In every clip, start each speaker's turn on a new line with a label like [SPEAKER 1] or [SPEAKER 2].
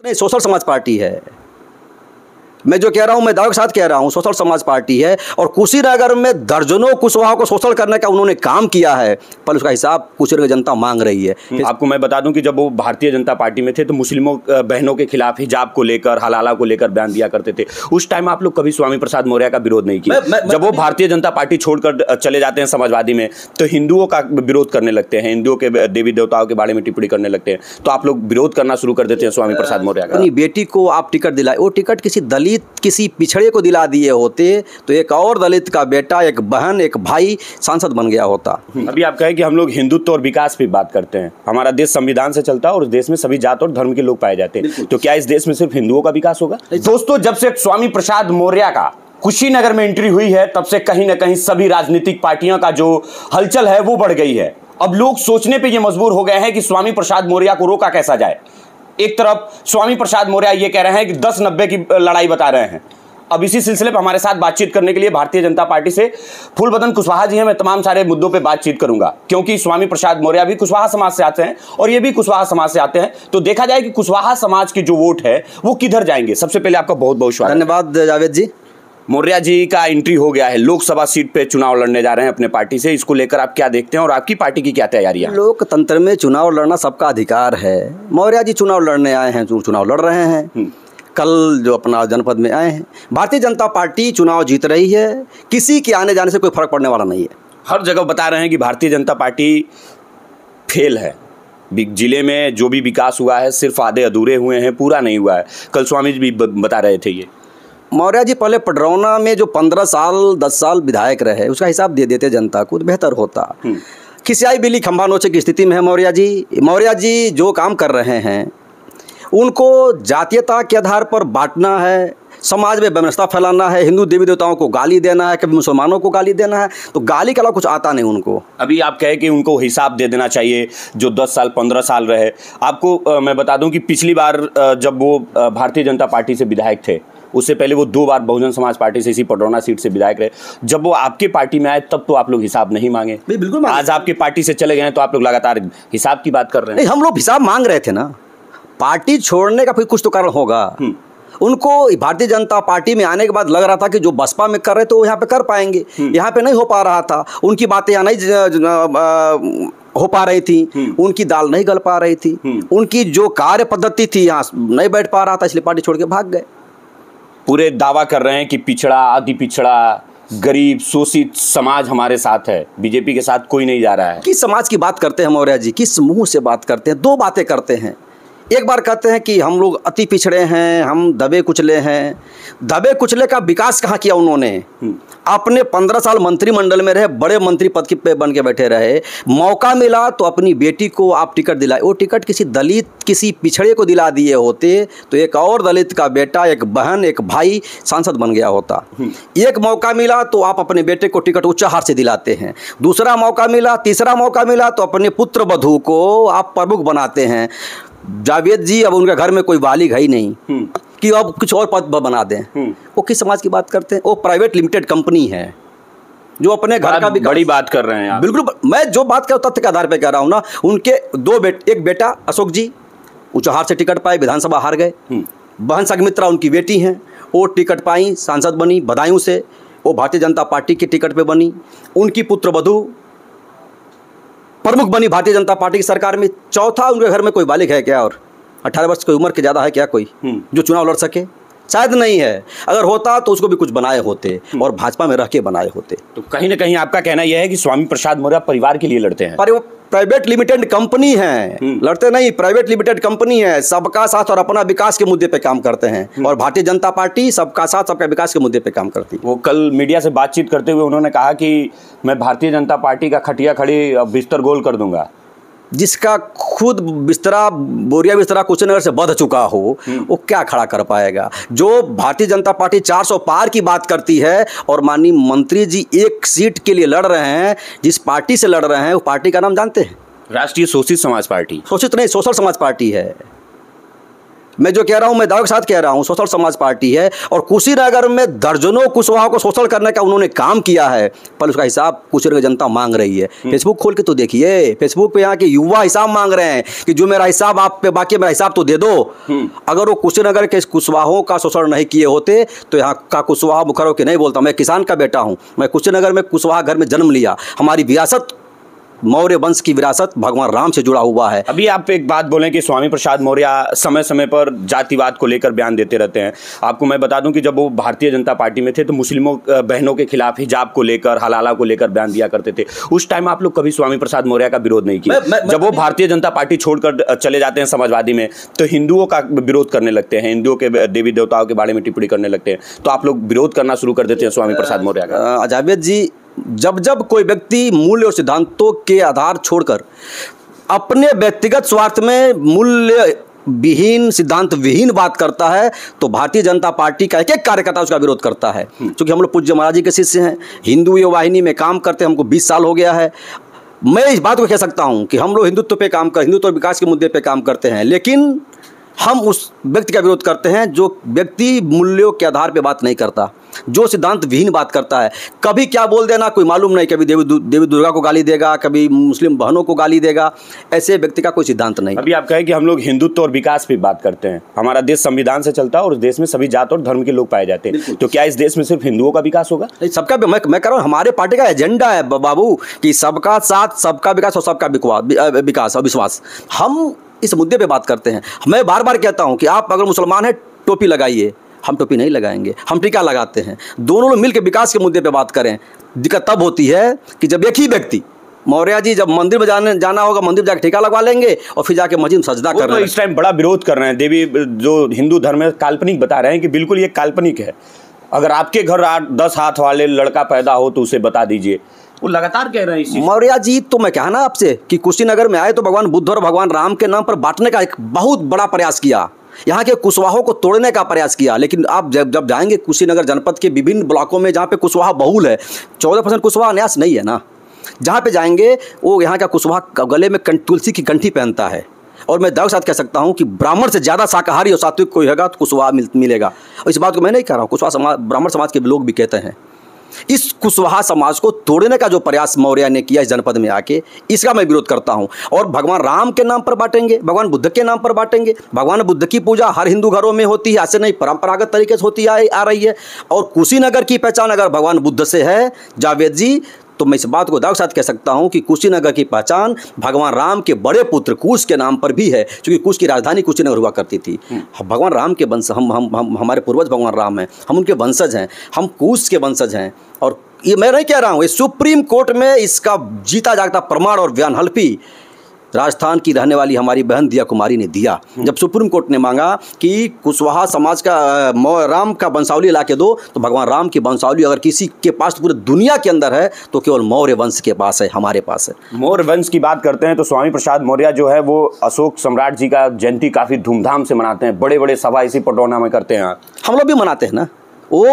[SPEAKER 1] नहीं, सोशल समाज पार्टी है। मैं जो कह रहा हूं, मैं दावे के साथ कह रहा हूं, सोशल समाज पार्टी है। और कुशीनगर में दर्जनों कुशवाहों को शोषण करने का उन्होंने काम किया है, पर उसका हिसाब कुशीनगर जनता मांग रही है।
[SPEAKER 2] आपको मैं बता दूं कि जब वो भारतीय जनता पार्टी में थे तो मुस्लिमों बहनों के खिलाफ हिजाब को लेकर, हलाला को लेकर बयान दिया करते थे। उस टाइम आप लोग कभी स्वामी प्रसाद मौर्य का विरोध नहीं किया। जब वो भारतीय जनता पार्टी छोड़कर चले जाते हैं समाजवादी में, तो हिंदुओं का विरोध करने लगते हैं, हिंदुओं के देवी देवताओं के बारे में टिप्पणी करने लगते हैं, तो आप लोग विरोध करना शुरू कर देते हैं स्वामी प्रसाद मौर्य का।
[SPEAKER 1] अपनी बेटी को आप टिकट दिलाए, वो टिकट किसी दलित, किसी पिछड़े को दिला दिए होते तो एक और दलित का बेटा, एक बहन, एक भाई सांसद बन गया होता।
[SPEAKER 2] अभी आप कहें कि हम लोग हिंदुत्व और विकास पे बात करते हैं, हमारा देश संविधान से चलता है और उस देश में सभी जात और धर्म के लोग पाए जाते हैं, तो क्या इस देश में सिर्फ हिंदुओं का विकास होगा? दोस्तों, जब से स्वामी प्रसाद मौर्य का कुशीनगर में एंट्री हुई है, तब से कहीं ना कहीं सभी राजनीतिक पार्टियों का जो हलचल है वो बढ़ गई है। अब लोग सोचने पे ये मजबूर हो गए हैं कि स्वामी प्रसाद मौर्य को रोका कैसा जाए। एक तरफ स्वामी प्रसाद मौर्य ये कह रहे हैं कि 10-90 की लड़ाई बता रहे हैं। अब इसी सिलसिले पर हमारे साथ बातचीत करने के लिए भारतीय जनता पार्टी से फूलबदन कुशवाहा जी हैं। मैं तमाम सारे मुद्दों पे बातचीत करूंगा, क्योंकि स्वामी प्रसाद मौर्य भी कुशवाहा समाज से आते हैं और ये भी कुशवाहा समाज से आते हैं, तो देखा जाए कि कुशवाहा समाज की जो वोट है वो किधर जाएंगे। सबसे पहले आपका बहुत बहुत स्वागत।
[SPEAKER 1] धन्यवाद जावेद जी।
[SPEAKER 2] मौर्य जी का एंट्री हो गया है, लोकसभा सीट पे चुनाव लड़ने जा रहे हैं अपने पार्टी से, इसको लेकर आप क्या देखते हैं और आपकी पार्टी की क्या तैयारियां?
[SPEAKER 1] लोकतंत्र में चुनाव लड़ना सबका अधिकार है। मौर्य जी चुनाव लड़ने आए हैं, चुनाव लड़ रहे हैं। कल जो अपना जनपद में आए हैं, भारतीय जनता पार्टी चुनाव जीत रही है, किसी के आने जाने से कोई फर्क पड़ने वाला नहीं है।
[SPEAKER 2] हर जगह बता रहे हैं कि भारतीय जनता पार्टी फेल है, जिले में जो भी विकास हुआ है सिर्फ आधे अधूरे हुए हैं, पूरा नहीं हुआ है। कल स्वामी जी भी बता रहे थे ये।
[SPEAKER 1] मौर्य जी पहले पडरौना में जो 15 साल 10 साल विधायक रहे, उसका हिसाब दे देते जनता को तो बेहतर होता। खिसियाई बिल्ली खंभा नोचे की स्थिति में है मौर्य जी। मौर्य जी जो काम कर रहे हैं, उनको जातीयता के आधार पर बांटना है, समाज में व्यवस्था फैलाना है, हिंदू देवी देवताओं को गाली देना है, कभी मुसलमानों को गाली देना है, तो गाली के अलावा कुछ आता नहीं उनको।
[SPEAKER 2] अभी आप कहे कि उनको हिसाब दे देना चाहिए जो 10 साल 15 साल रहे। आपको मैं बता दूं कि पिछली बार जब वो भारतीय जनता पार्टी से विधायक थे, उससे पहले वो 2 बार बहुजन समाज पार्टी से इसी पडरौना सीट से विधायक रहे। जब वो आपके पार्टी में आए तब तो आप लोग हिसाब नहीं मांगे।
[SPEAKER 1] बिल्कुल।
[SPEAKER 2] आज आपके पार्टी से चले गए हैं तो आप लोग लगातार हिसाब की बात कर रहे हैं।
[SPEAKER 1] नहीं, हम लोग हिसाब मांग रहे थे ना। पार्टी छोड़ने का फिर कुछ तो कारण होगा। उनको भारतीय जनता पार्टी में आने के बाद लग रहा था कि जो बसपा में कर रहे थे वो यहाँ पे कर पाएंगे, यहाँ पे नहीं हो पा रहा था। उनकी बातें यहाँ नहीं हो पा रही थी, उनकी दाल नहीं गल पा रही थी, उनकी जो कार्य पद्धति थी यहाँ नहीं बैठ पा रहा था, इसलिए पार्टी छोड़ के भाग गए।
[SPEAKER 2] पूरे दावा कर रहे हैं कि पिछड़ा, अति पिछड़ा, गरीब, शोषित समाज हमारे साथ है, बीजेपी के साथ कोई नहीं जा रहा है।
[SPEAKER 1] किस समाज की बात करते हैं मौर्य जी? किस मुंह से बात करते हैं? 2 बातें करते हैं। एक बार कहते हैं कि हम लोग अति पिछड़े हैं, हम दबे कुचले हैं। दबे कुचले का विकास कहाँ किया उन्होंने? अपने 15 साल मंत्रिमंडल में रहे, बड़े मंत्री पद पे बन के बैठे रहे। मौका मिला तो अपनी बेटी को आप टिकट दिलाए, वो टिकट किसी दलित, किसी पिछड़े को दिला दिए होते तो एक और दलित का बेटा, एक बहन, एक भाई सांसद बन गया होता। एक मौका मिला तो आप अपने बेटे को टिकट उच्च हार से दिलाते हैं। दूसरा मौका मिला, तीसरा मौका मिला तो अपने पुत्र वधू को आप प्रमुख बनाते हैं। जावेद जी, अब उनके घर में कोई बालिग है ही नहीं कि अब कुछ और पद बना दें। वो किस समाज की बात करते हैं? वो प्राइवेट लिमिटेड कंपनी है जो अपने घर का भी
[SPEAKER 2] बड़ी बात कर रहे हैं आप।
[SPEAKER 1] बिल्कुल, मैं जो बात कर तथ्य के आधार पर कह रहा हूँ ना। उनके 2 बेटे, एक बेटा अशोक जी उच्चहार से टिकट पाए, विधानसभा हार गए। बहन संघमित्रा उनकी बेटी हैं, वो टिकट पाई, सांसद बनी बदायूं से, वो भारतीय जनता पार्टी की टिकट पे बनी। उनकी पुत्र वधू प्रमुख बनी भारतीय जनता पार्टी की सरकार में। चौथा, उनके घर में कोई बालिग है क्या और 18 वर्ष की उम्र के ज़्यादा है क्या कोई जो चुनाव लड़ सके? शायद नहीं है। अगर होता तो उसको भी कुछ बनाए होते और भाजपा में रह के बनाए होते।
[SPEAKER 2] तो कहीं ना कहीं आपका कहना यह है कि स्वामी प्रसाद मौर्य परिवार के लिए लड़ते हैं।
[SPEAKER 1] पर वो प्राइवेट लिमिटेड कंपनी है, लड़ते नहीं। प्राइवेट लिमिटेड कंपनी है, सबका साथ और अपना विकास के मुद्दे पे काम करते हैं। और भारतीय जनता पार्टी सबका साथ सबका विकास के मुद्दे पे काम करती है।
[SPEAKER 2] वो कल मीडिया से बातचीत करते हुए उन्होंने कहा कि मैं भारतीय जनता पार्टी का खटिया खड़ी बिस्तर गोल कर दूंगा।
[SPEAKER 1] जिसका खुद बिस्तरा, बोरिया बिस्तरा कुशीनगर से बध चुका हो, वो क्या खड़ा कर पाएगा? जो भारतीय जनता पार्टी 400 पार की बात करती है और माननीय मंत्री जी एक सीट के लिए लड़ रहे हैं, जिस पार्टी से लड़ रहे हैं वो पार्टी का नाम जानते हैं?
[SPEAKER 2] राष्ट्रीय शोषित समाज पार्टी।
[SPEAKER 1] शोषित नहीं, सोशल समाज पार्टी है। मैं जो कह रहा हूं, मैं दावे के साथ कह रहा हूं, सोशल समाज पार्टी है और कुशीनगर में दर्जनों कुशवाहों को शोषण करने का उन्होंने काम किया है, पर उसका हिसाब कुशीनगर की जनता मांग रही है। फेसबुक खोल के तो देखिए, फेसबुक पे यहाँ के युवा हिसाब मांग रहे हैं कि जो मेरा हिसाब आप पे बाकी, मेरा हिसाब तो दे दो। अगर वो कुशीनगर के कुशवाहों का शोषण नहीं किए होते तो यहाँ का कुशवाहा मुखर होकर नहीं बोलता। मैं किसान का बेटा हूँ, मैं कुशीनगर में कुशवाहा घर में जन्म लिया। हमारी विरासत, मौर्य वंश की विरासत भगवान राम से जुड़ा हुआ है।
[SPEAKER 2] अभी आप एक बात बोलें कि स्वामी प्रसाद मौर्य समय समय पर जातिवाद को लेकर बयान देते रहते हैं। आपको मैं बता दूं कि जब वो भारतीय जनता पार्टी में थे तो मुस्लिमों बहनों के खिलाफ हिजाब को लेकर, हलाला को लेकर बयान दिया करते थे। उस टाइम आप लोग कभी स्वामी प्रसाद मौर्य का विरोध नहीं किया। जब वो भारतीय जनता पार्टी छोड़कर चले जाते हैं समाजवादी में तो हिंदुओं का विरोध करने लगते हैं, हिंदुओं के देवी देवताओं के बारे में टिप्पणी करने लगते हैं, तो आप लोग विरोध करना शुरू कर देते हैं स्वामी प्रसाद मौर्य का।
[SPEAKER 1] जावेद जी, जब जब कोई व्यक्ति मूल्य और सिद्धांतों के आधार छोड़कर अपने व्यक्तिगत स्वार्थ में मूल्य विहीन, सिद्धांत विहीन बात करता है तो भारतीय जनता पार्टी का एक एक कार्यकर्ता उसका विरोध करता है। क्योंकि हम लोग पूज्य महाराज जी के शिष्य हैं, हिंदू ये वाहिनी में काम करते हैं, हमको 20 साल हो गया है। मैं इस बात को कह सकता हूं कि हम लोग हिंदुत्व पे काम कर, हिंदुत्व और विकास के मुद्दे पे काम करते हैं, लेकिन हम उस व्यक्ति का विरोध करते हैं जो व्यक्ति मूल्यों के आधार पे बात नहीं करता, जो सिद्धांत विहीन बात करता है। कभी क्या बोल देना कोई मालूम नहीं, कभी देवी दुर्गा को गाली देगा, कभी मुस्लिम बहनों को गाली देगा। ऐसे व्यक्ति का कोई सिद्धांत नहीं।
[SPEAKER 2] अभी आप कहें कि हम लोग हिंदुत्व और विकास पे बात करते हैं, हमारा देश संविधान से चलता है और उस देश में सभी जात और धर्म के लोग पाए जाते हैं, तो क्या इस देश में सिर्फ हिंदुओं का विकास होगा?
[SPEAKER 1] सबका, मैं कह रहा हूँ हमारे पार्टी का एजेंडा है बाबू कि सबका साथ, सबका विकास और सबका विकास और विश्वास। हम इस मुद्दे पे बात करते हैं। मैं बार बार कहता हूं कि आप अगर मुसलमान हैं टोपी लगाइए, हम टोपी नहीं लगाएंगे, हम टीका लगाते हैं। दोनों लोग मिलकर विकास के मुद्दे पे बात करें। दिक्कत तब होती है कि जब एक ही व्यक्ति, मौर्य जी जब मंदिर में जाना होगा, मंदिर जाकर टीका लगवा लेंगे और फिर जाके मस्जिद में सजदा कर रहे हैं।
[SPEAKER 2] इस टाइम बड़ा विरोध कर रहे हैं, देवी जो हिंदू धर्म में काल्पनिक बता रहे हैं कि बिल्कुल ये काल्पनिक है। अगर आपके घर 10 हाथ वाले लड़का पैदा हो तो उसे बता दीजिए। वो लगातार कह रहे हैं
[SPEAKER 1] मौर्य जी। तो मैं कहा ना आपसे कि कुशीनगर में आए तो भगवान बुद्ध और भगवान राम के नाम पर बांटने का एक बहुत बड़ा प्रयास किया, यहाँ के कुशवाहों को तोड़ने का प्रयास किया। लेकिन आप जब जाएंगे कुशीनगर जनपद के विभिन्न ब्लॉकों में जहाँ पे कुशवाहा बहुल है, 14% कुशवाहा न्यास नहीं है ना, जहाँ पे जाएंगे वो यहाँ का कुशवाहा गले में तुलसी की कंठी पहनता है। और मैं दाव के साथ कह सकता हूँ कि ब्राह्मण से ज़्यादा शाकाहारी और सात्विक कोई होगा तो कुशवाहा मिलेगा। और इस बात को मैं नहीं कह रहा हूँ, कुशवाहा समाज, ब्राह्मण समाज के लोग भी कहते हैं। इस कुशवाहा समाज को तोड़ने का जो प्रयास मौर्य ने किया इस जनपद में आके, इसका मैं विरोध करता हूं। और भगवान राम के नाम पर बांटेंगे, भगवान बुद्ध के नाम पर बांटेंगे। भगवान बुद्ध की पूजा हर हिंदू घरों में होती है, ऐसे नहीं परंपरागत तरीके से होती आ रही है। और कुशीनगर की पहचान अगर भगवान बुद्ध से है जावेद जी, तो मैं इस बात को दाव के साथ कह सकता हूं कि कुशीनगर की पहचान भगवान राम के बड़े पुत्र कुश के नाम पर भी है, क्योंकि कुश की राजधानी कुशीनगर हुआ करती थी। भगवान राम के वंश, हम हमारे पूर्वज भगवान राम हैं, हम उनके वंशज हैं, हम कुश के वंशज हैं। और ये मैं नहीं कह रहा हूँ, ये सुप्रीम कोर्ट में इसका जीता जागता प्रमाण और बयान हल्फी राजस्थान की रहने वाली हमारी बहन दिया कुमारी ने दिया। जब सुप्रीम कोर्ट ने मांगा कि कुशवाहा समाज का राम का वंशावली ला के दो, तो भगवान राम की वंशावली अगर किसी के पास पूरे दुनिया के अंदर है तो केवल मौर्य वंश के पास है, हमारे पास है।
[SPEAKER 2] मौर्य वंश की बात करते हैं तो स्वामी प्रसाद मौर्य जो है वो अशोक सम्राट जी का जयंती काफ़ी धूमधाम से मनाते हैं, बड़े बड़े सभा इसी पटौना में करते हैं।
[SPEAKER 1] हम लोग भी मनाते हैं ना, वो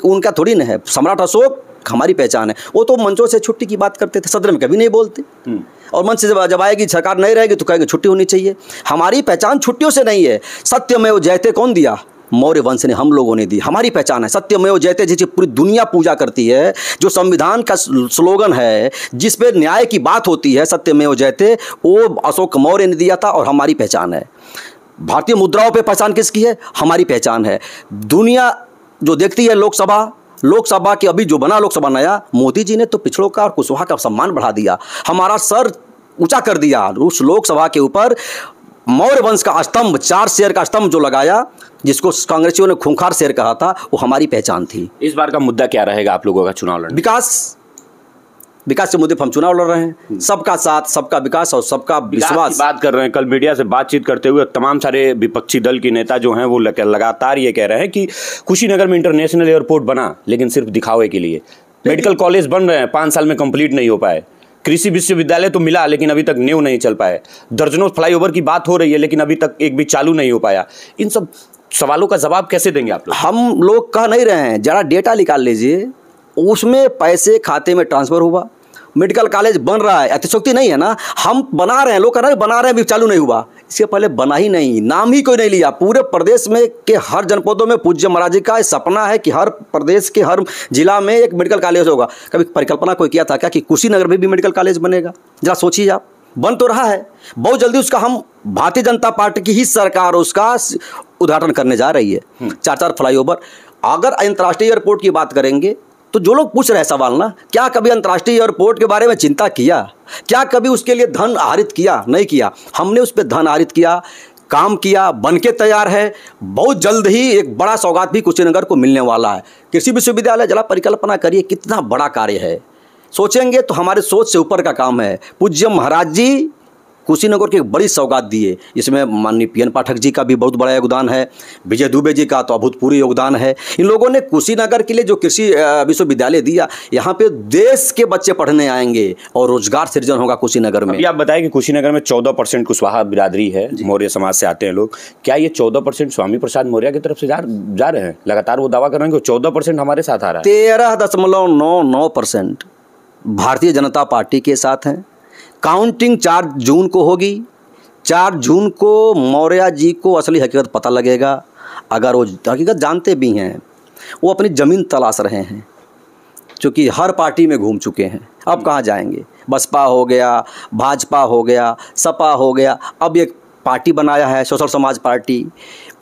[SPEAKER 1] उनका थोड़ी ना है। सम्राट अशोक हमारी पहचान है। वो तो मंचों से छुट्टी की बात करते थे, सदन में कभी नहीं बोलते। और मंच से जब आएगी सरकार नहीं रहेगी तो कहेंगे छुट्टी होनी चाहिए। हमारी पहचान छुट्टियों से नहीं है। सत्यमेव जयते कौन दिया? मौर्य वंश ने, हम लोगों ने दी। हमारी पहचान है सत्यमेव जयते, जिसे पूरी दुनिया पूजा करती है, जो संविधान का स्लोगन है, जिस पे न्याय की बात होती है, सत्यमेव जयते, वो अशोक मौर्य ने दिया था और हमारी पहचान है। भारतीय मुद्राओं पे पहचान किसकी है? हमारी पहचान है। दुनिया जो देखती है लोकसभा के अभी जो बना लोकसभा नया, मोदी जी ने तो पिछड़ों का और कुशवाहा का सम्मान बढ़ा दिया, हमारा सर ऊंचा कर दिया। उस लोकसभा के ऊपर मौर्य वंश का स्तंभ, 4 शेर का स्तंभ जो लगाया, जिसको कांग्रेसियों ने खूंखार शेर कहा था, वो हमारी पहचान थी।
[SPEAKER 2] इस बार का मुद्दा क्या रहेगा आप लोगों का चुनाव लड़ने?
[SPEAKER 1] विकास के मुद्दे पर हम चुनाव लड़ रहे हैं। सबका साथ, सबका विकास और सबका विश्वास
[SPEAKER 2] बात कर रहे हैं। कल मीडिया से बातचीत करते हुए तमाम सारे विपक्षी दल के नेता जो हैं वो लगातार ये कह रहे हैं कि कुशीनगर में इंटरनेशनल एयरपोर्ट बना लेकिन सिर्फ दिखावे के लिए। मेडिकल कॉलेज बन रहे हैं, 5 साल में कंप्लीट नहीं हो पाए। कृषि विश्वविद्यालय तो मिला लेकिन अभी तक नींव नहीं चल पाए। दर्जनों फ्लाईओवर की बात हो रही है लेकिन अभी तक एक भी चालू नहीं हो पाया। इन सब सवालों का जवाब कैसे देंगे आप लोग?
[SPEAKER 1] हम लोग कह नहीं रहे हैं, जरा डेटा निकाल लीजिए, उसमें पैसे खाते में ट्रांसफर हुआ। मेडिकल कॉलेज बन रहा है, अतिशोक्ति नहीं है ना। हम बना रहे हैं, लोग कह रहे हैं बना रहे हैं, अभी चालू नहीं हुआ। इसके पहले बना ही नहीं, नाम ही कोई नहीं लिया। पूरे प्रदेश में के हर जनपदों में पूज्य महाराज जी का सपना है कि हर प्रदेश के हर जिला में एक मेडिकल कॉलेज होगा। कभी परिकल्पना कोई किया था क्या कि कुशीनगर में भी मेडिकल कॉलेज बनेगा? जरा सोचिए आप, बन तो रहा है, बहुत जल्दी उसका हम भारतीय जनता पार्टी की ही सरकार उसका उद्घाटन करने जा रही है। 4 फ्लाईओवर। अगर अंतर्राष्ट्रीय एयरपोर्ट की बात करेंगे तो जो लोग पूछ रहे हैं सवाल ना, क्या कभी अंतर्राष्ट्रीय एयरपोर्ट के बारे में चिंता किया? क्या कभी उसके लिए धन आहरित किया? नहीं किया। हमने उस पर धन आहरित किया, काम किया, बन के तैयार है। बहुत जल्द ही एक बड़ा सौगात भी कुशीनगर को मिलने वाला है। कृषि विश्वविद्यालय, जरा परिकल्पना करिए कितना बड़ा कार्य है। सोचेंगे तो हमारे सोच से ऊपर का काम है। पूज्य महाराज जी कुशीनगर की एक बड़ी सौगात दिए। इसमें माननीय पीएन पाठक जी का भी बहुत बड़ा योगदान है, विजय दुबे जी का तो अभूतपूर्व योगदान है। इन लोगों ने कुशीनगर के लिए जो कृषि विश्वविद्यालय दिया, यहाँ पे देश के बच्चे पढ़ने आएंगे और रोजगार सृजन होगा कुशीनगर में।
[SPEAKER 2] अभी आप बताएं कि कुशीनगर में 14% कुशवाहा बिरादरी है, मौर्य समाज से आते हैं लोग। क्या ये 14% स्वामी प्रसाद मौर्य की तरफ से जा रहे हैं? लगातार वो दावा कर रहे हैं कि 14% हमारे साथ आ रहा है।
[SPEAKER 1] 13.99% भारतीय जनता पार्टी के साथ हैं। काउंटिंग 4 जून को होगी। 4 जून को मौर्य जी को असली हकीकत पता लगेगा। अगर वो हकीकत जानते भी हैं, वो अपनी ज़मीन तलाश रहे हैं, क्योंकि हर पार्टी में घूम चुके हैं। अब कहाँ जाएंगे? बसपा हो गया, भाजपा हो गया, सपा हो गया, अब एक पार्टी बनाया है सोशल समाज पार्टी।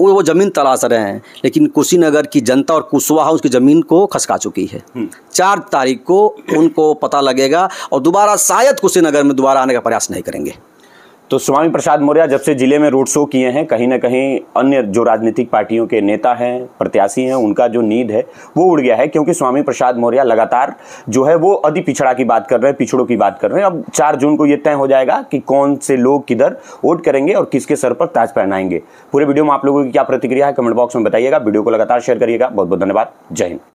[SPEAKER 1] वो ज़मीन तलाश रहे हैं, लेकिन कुशीनगर की जनता और कुशवाहा उसकी ज़मीन को खसका चुकी है। 4 तारीख को उनको पता लगेगा और दोबारा शायद कुशीनगर में दोबारा आने का प्रयास नहीं करेंगे।
[SPEAKER 2] तो स्वामी प्रसाद मौर्य जब से जिले में रोड शो किए हैं, कहीं ना कहीं अन्य जो राजनीतिक पार्टियों के नेता हैं, प्रत्याशी हैं, उनका जो नींद है वो उड़ गया है, क्योंकि स्वामी प्रसाद मौर्य लगातार जो है वो अति पिछड़ा की बात कर रहे हैं, पिछड़ों की बात कर रहे हैं। अब 4 जून को ये तय हो जाएगा कि कौन से लोग किधर वोट करेंगे और किसके सर पर ताज पहनाएंगे। पूरे वीडियो में आप लोगों की क्या प्रतिक्रिया है कमेंट बॉक्स में बताइएगा। वीडियो को लगातार शेयर करिएगा। बहुत बहुत धन्यवाद। जय हिंद।